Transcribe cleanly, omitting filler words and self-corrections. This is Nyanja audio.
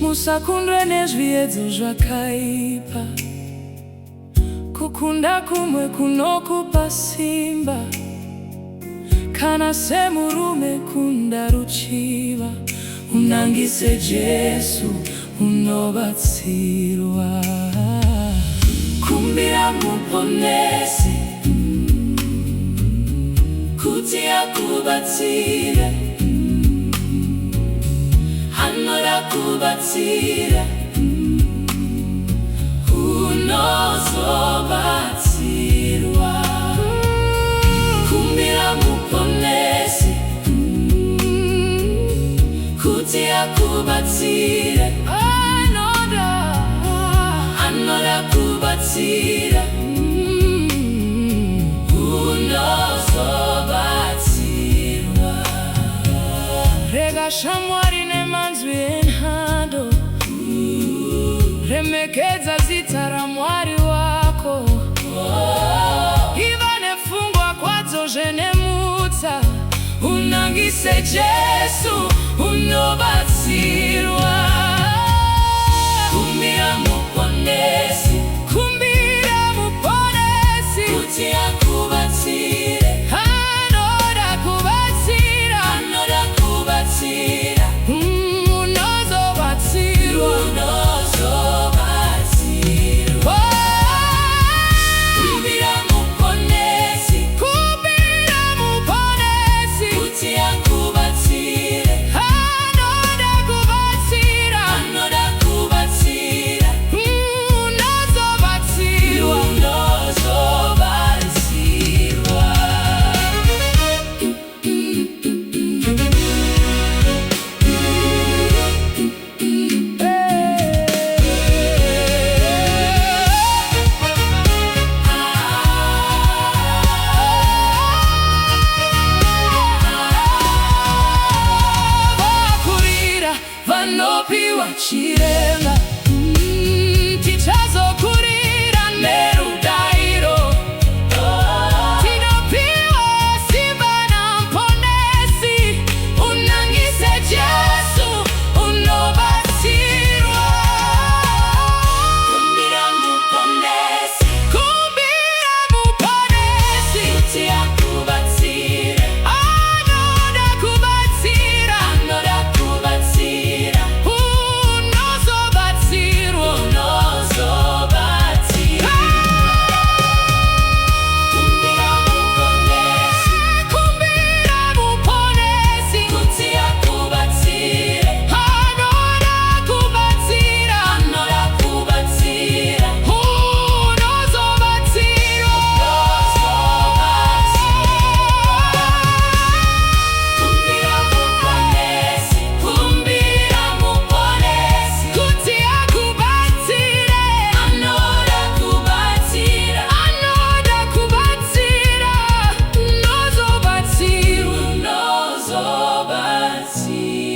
Musakundwe nezviedzo zvakaipa, kukunda kumwe kunokupa simba. Kana semurume kunda ruchiva, unangise Jesu unobatsirwa. Kumbira muponesi kuti akubatsire, anorakubatsira, unozobatsirwa. Kumbira muponesi kuti akubatsire, anorakubatsira, unozobatsirwa. Rega shamwari nemanzwi enhando, remekedza zita ra Mwari wako. Iva nefungwa kwadzo zvenemutsa, unangise Jesu unobatsirwa. Kumbira muponesi, kumbira muponesi kuti akubatsire, anorakubatsira, anorakubatsira, unozobatsirwa, unozobatsirwa. Kumbira muponesi, kumbira muponesi kuti akubatsire, anorakubatsira, anorakubatsira, unozobatsirwa, unozobatsirwa. Vakurira vanopiwa chirema, tichazokurira nerudairo. Tinopiwa simba namuponesi, unangise Jesu unobatsirwa. Kumbira muponesi, kumbira muponesi kuti akubatsire, anorakubatsira, anorakubatsira, unozobatsirwa, unozobatsirwa. Kumbira muponesi, kumbira muponesi kuti akubatsire, anorakubatsira, anorakubatsira, unozobatsirwa, unozobatsirwa. Kumbira muponesi, kumbira muponesi kuti akubatsire, anorakubatsira, anorakubatsira, unozobatsirwa, unozobatsirwa.